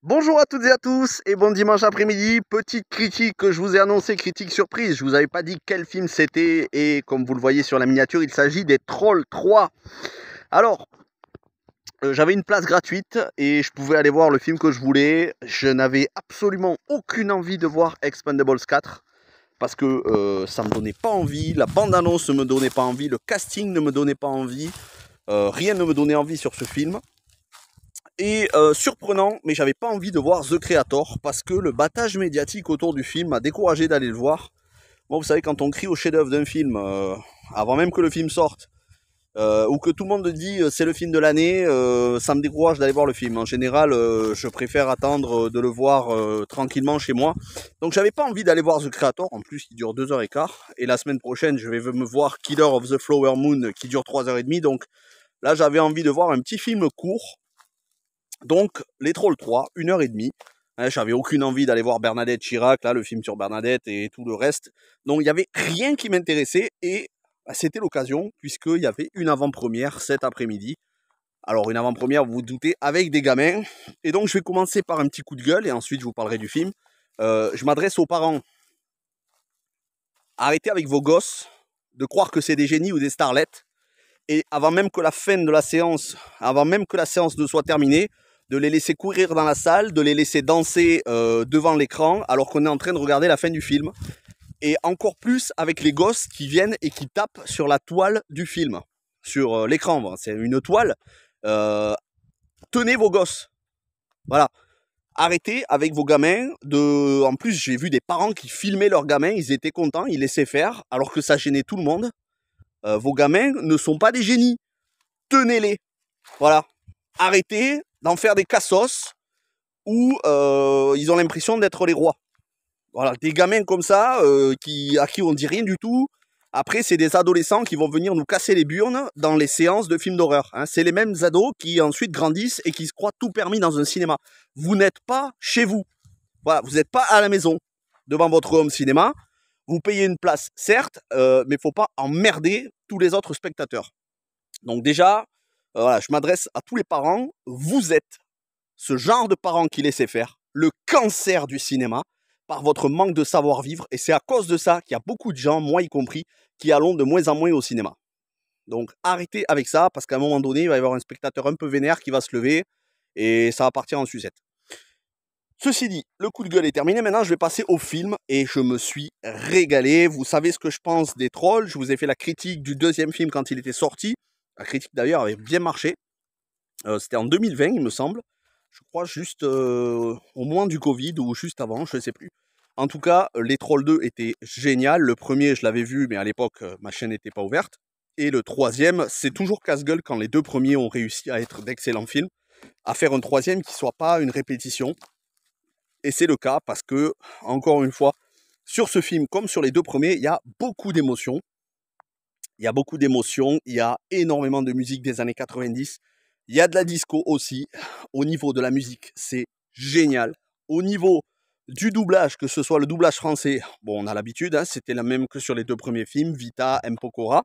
Bonjour à toutes et à tous et bon dimanche après-midi. Petite critique que je vous ai annoncé, critique surprise. Je vous avais pas dit quel film c'était et comme vous le voyez sur la miniature, il s'agit des Trolls 3. Alors, j'avais une place gratuite et je pouvais aller voir le film que je voulais. Je n'avais absolument aucune envie de voir Expendables 4 parce que ça me donnait pas envie. La bande-annonce ne me donnait pas envie, le casting ne me donnait pas envie. Rien ne me donnait envie sur ce film. Et surprenant, mais j'avais pas envie de voir The Creator parce que le battage médiatique autour du film m'a découragé d'aller le voir. Bon, vous savez, quand on crie au chef-d'œuvre d'un film avant même que le film sorte, ou que tout le monde dit c'est le film de l'année, ça me décourage d'aller voir le film. En général, je préfère attendre de le voir tranquillement chez moi. Donc j'avais pas envie d'aller voir The Creator, en plus il dure 2h15. Et la semaine prochaine, je vais me voir Killer of the Flower Moon qui dure 3h30. Donc là, j'avais envie de voir un petit film court. Donc, Les Trolls 3, 1h30. J'avais aucune envie d'aller voir Bernadette Chirac, là, le film sur Bernadette et tout le reste. Donc, il n'y avait rien qui m'intéressait et c'était l'occasion puisqu'il y avait une avant-première cet après-midi. Alors, une avant-première, vous vous doutez, avec des gamins. Et donc, je vais commencer par un petit coup de gueule et ensuite, je vous parlerai du film. Je m'adresse aux parents. Arrêtez avec vos gosses de croire que c'est des génies ou des starlettes. Et avant même que la fin de la séance, avant même que la séance ne soit terminée, de les laisser courir dans la salle, de les laisser danser devant l'écran alors qu'on est en train de regarder la fin du film. Et encore plus avec les gosses qui viennent et qui tapent sur la toile du film, sur l'écran. C'est une toile. Tenez vos gosses. Voilà. Arrêtez avec vos gamins. En plus, j'ai vu des parents qui filmaient leurs gamins. Ils étaient contents, ils laissaient faire alors que ça gênait tout le monde. Vos gamins ne sont pas des génies. Tenez-les. Voilà. Arrêtez d'en faire des cassos où ils ont l'impression d'être les rois. Voilà, des gamins comme ça, à qui on dit rien du tout. Après, c'est des adolescents qui vont venir nous casser les burnes dans les séances de films d'horreur. Hein. C'est les mêmes ados qui ensuite grandissent et qui se croient tout permis dans un cinéma. Vous n'êtes pas chez vous. Voilà, vous n'êtes pas à la maison, devant votre home cinéma. Vous payez une place, certes, mais il ne faut pas emmerder tous les autres spectateurs. Donc déjà, voilà, je m'adresse à tous les parents. Vous êtes ce genre de parents qui laissent faire le cancer du cinéma par votre manque de savoir-vivre. Et c'est à cause de ça qu'il y a beaucoup de gens, moi y compris, qui allons de moins en moins au cinéma. Donc arrêtez avec ça, parce qu'à un moment donné, il va y avoir un spectateur un peu vénère qui va se lever et ça va partir en sucette. Ceci dit, le coup de gueule est terminé. Maintenant, je vais passer au film et je me suis régalé. Vous savez ce que je pense des Trolls. Je vous ai fait la critique du deuxième film quand il était sorti. La critique d'ailleurs avait bien marché. C'était en 2020, il me semble. Je crois juste au moins du Covid ou juste avant, je ne sais plus. En tout cas, Les Trolls 2 étaient génial. Le premier, je l'avais vu, mais à l'époque, ma chaîne n'était pas ouverte. Et le troisième, c'est toujours casse-gueule quand les deux premiers ont réussi à être d'excellents films, à faire un troisième qui ne soit pas une répétition. Et c'est le cas parce que, encore une fois, sur ce film comme sur les deux premiers, il y a beaucoup d'émotions. Il y a beaucoup d'émotions, il y a énormément de musique des années 90. Il y a de la disco aussi. Au niveau de la musique, c'est génial. Au niveau du doublage, que ce soit le doublage français, bon, on a l'habitude, hein, c'était la même que sur les deux premiers films, Vita, M. Pokora.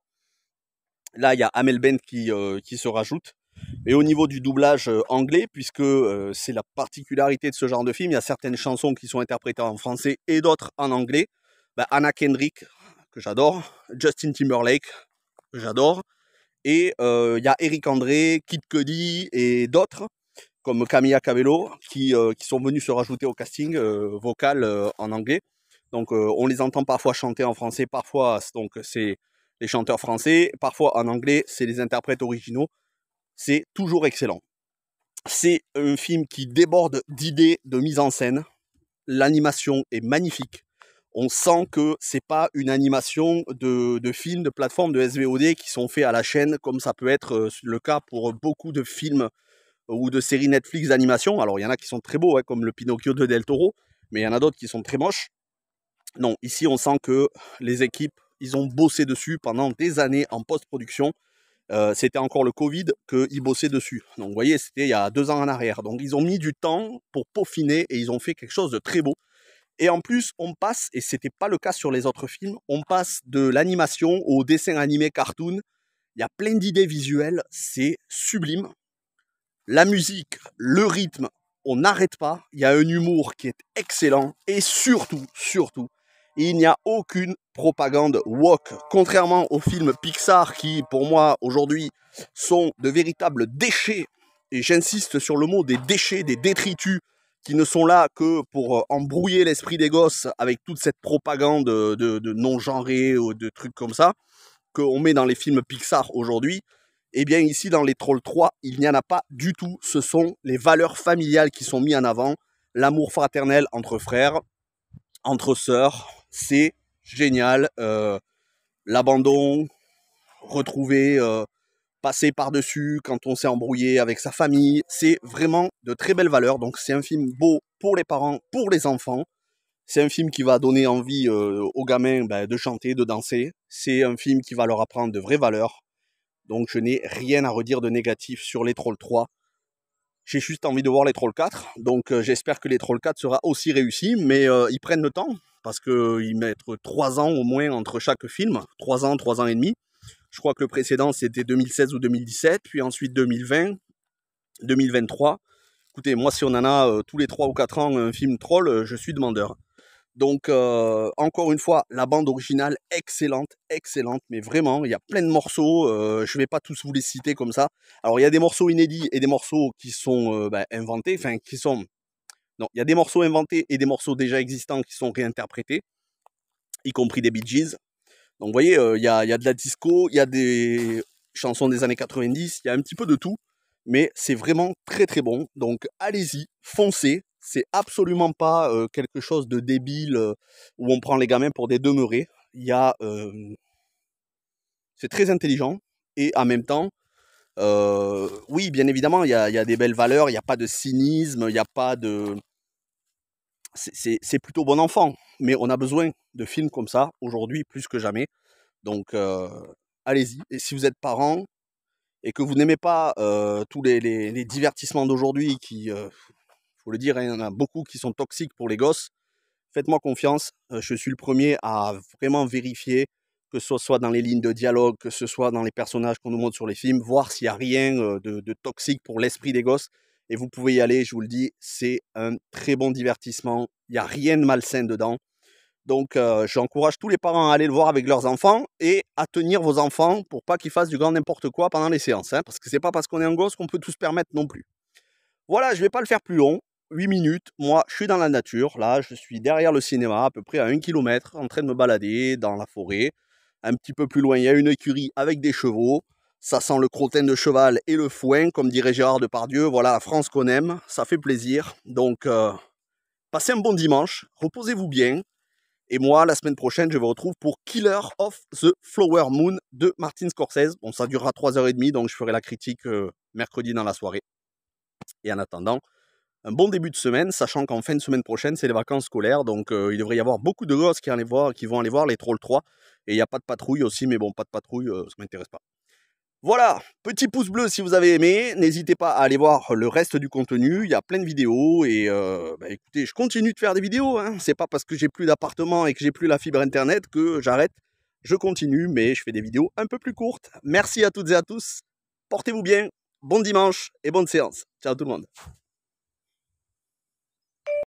Là, il y a Amel Bent qui se rajoute. Et au niveau du doublage anglais, puisque c'est la particularité de ce genre de film, il y a certaines chansons qui sont interprétées en français et d'autres en anglais. Anna Kendrick, que j'adore, Justin Timberlake, que j'adore, et il y a Eric André, Kid Cudi et d'autres, comme Camilla Cabello, qui sont venus se rajouter au casting vocal en anglais. Donc on les entend parfois chanter en français, parfois donc c'est les chanteurs français, parfois en anglais, c'est les interprètes originaux. C'est toujours excellent. C'est un film qui déborde d'idées de mise en scène. L'animation est magnifique. On sent que c'est pas une animation de films, de plateformes de SVOD qui sont faits à la chaîne, comme ça peut être le cas pour beaucoup de films ou de séries Netflix d'animation. Alors il y en a qui sont très beaux, hein, comme le Pinocchio de Del Toro, mais il y en a d'autres qui sont très moches. Non, ici on sent que les équipes, ils ont bossé dessus pendant des années en post-production. C'était encore le Covid qu'ils bossaient dessus. Donc vous voyez, c'était il y a 2 ans en arrière. Donc ils ont mis du temps pour peaufiner et ils ont fait quelque chose de très beau. Et en plus, on passe, et c'était pas le cas sur les autres films, on passe de l'animation au dessin animé cartoon. Il y a plein d'idées visuelles, c'est sublime. La musique, le rythme, on n'arrête pas, il y a un humour qui est excellent, et surtout, il n'y a aucune propagande woke, contrairement aux films Pixar qui, pour moi, aujourd'hui, sont de véritables déchets, et j'insiste sur le mot des déchets, des détritus, qui ne sont là que pour embrouiller l'esprit des gosses avec toute cette propagande de non-genrés ou de trucs comme ça, qu'on met dans les films Pixar aujourd'hui. Eh bien ici dans les Trolls 3, il n'y en a pas du tout. Ce sont les valeurs familiales qui sont mises en avant, l'amour fraternel entre frères, entre sœurs, c'est génial. L'abandon, retrouver, passer par-dessus quand on s'est embrouillé avec sa famille, c'est vraiment de très belles valeurs. Donc c'est un film beau pour les parents, pour les enfants. C'est un film qui va donner envie aux gamins de chanter, de danser. C'est un film qui va leur apprendre de vraies valeurs. Donc je n'ai rien à redire de négatif sur les Trolls 3. J'ai juste envie de voir les Trolls 4. Donc j'espère que les Trolls 4 sera aussi réussi. Mais ils prennent le temps. Parce qu'ils mettent 3 ans au moins entre chaque film. 3 ans et demi. Je crois que le précédent c'était 2016 ou 2017. Puis ensuite 2020, 2023. Écoutez, moi si on en a tous les 3 ou 4 ans un film troll, je suis demandeur. Donc, encore une fois, la bande originale, excellente, mais vraiment, il y a plein de morceaux, je ne vais pas tous vous les citer comme ça. Alors, il y a des morceaux inédits et des morceaux qui sont inventés, enfin, qui sont... Non, il y a des morceaux inventés et des morceaux déjà existants qui sont réinterprétés, y compris des Bee Gees. Donc, vous voyez, il y a de la disco, il y a des chansons des années 90, il y a un petit peu de tout, mais c'est vraiment très, très bon. Donc, allez-y, foncez. C'est absolument pas quelque chose de débile où on prend les gamins pour des demeurés. C'est très intelligent et en même temps, oui, bien évidemment, il y a des belles valeurs, il n'y a pas de cynisme, il n'y a pas de... C'est plutôt bon enfant, mais on a besoin de films comme ça aujourd'hui plus que jamais. Donc, allez-y. Et si vous êtes parent et que vous n'aimez pas tous les divertissements d'aujourd'hui qui... faut le dire, hein, il y en a beaucoup qui sont toxiques pour les gosses. Faites-moi confiance, je suis le premier à vraiment vérifier, que ce soit dans les lignes de dialogue, que ce soit dans les personnages qu'on nous montre sur les films, voir s'il n'y a rien de toxique pour l'esprit des gosses. Et vous pouvez y aller, je vous le dis, c'est un très bon divertissement, il n'y a rien de malsain dedans. Donc j'encourage tous les parents à aller le voir avec leurs enfants et à tenir vos enfants pour pas qu'ils fassent du grand n'importe quoi pendant les séances. Hein, parce que c'est pas parce qu'on est un gosse qu'on peut tout se permettre non plus. Voilà, je ne vais pas le faire plus long. 8 minutes, moi je suis dans la nature, là je suis derrière le cinéma à peu près à 1 km en train de me balader dans la forêt. Un petit peu plus loin il y a une écurie avec des chevaux, ça sent le crottin de cheval et le foin comme dirait Gérard Depardieu, voilà la France qu'on aime, ça fait plaisir. Donc passez un bon dimanche, reposez-vous bien et moi la semaine prochaine je vous retrouve pour Killer of the Flower Moon de Martin Scorsese. Bon ça durera 3h30 donc je ferai la critique mercredi dans la soirée. Et en attendant, un bon début de semaine, sachant qu'en fin de semaine prochaine, c'est les vacances scolaires. Donc, il devrait y avoir beaucoup de gosses qui vont aller voir les Trolls 3. Et il n'y a pas de patrouille aussi, mais bon, pas de patrouille, ça ne m'intéresse pas. Voilà, petit pouce bleu si vous avez aimé. N'hésitez pas à aller voir le reste du contenu. Il y a plein de vidéos. Et écoutez, je continue de faire des vidéos. Hein. C'est pas parce que j'ai plus d'appartement et que j'ai plus la fibre internet que j'arrête. Je continue, mais je fais des vidéos un peu plus courtes. Merci à toutes et à tous. Portez-vous bien. Bon dimanche et bonne séance. Ciao tout le monde.